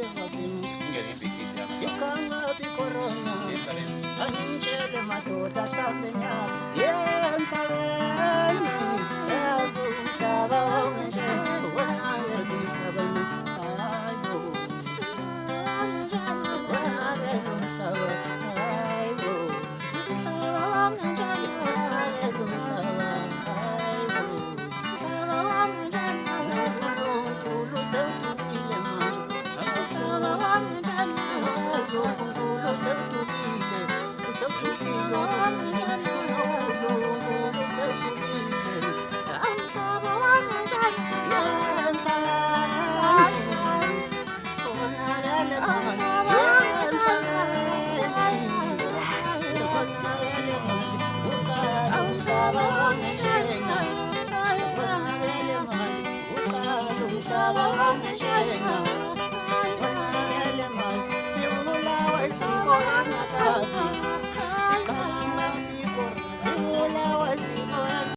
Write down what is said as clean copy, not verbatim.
Ngeni bikiti ama. Chikanga pikorona Sitale. Anchele matota shamenya Yentabeni Yasu shaba wenje Wanale bisabani Ayo Wanale bisaba Ayo Wanale bisaba Ayo Kulu sautu ile manju Kulu sautu ile Sautu ile Kulu sautu ile Thank you.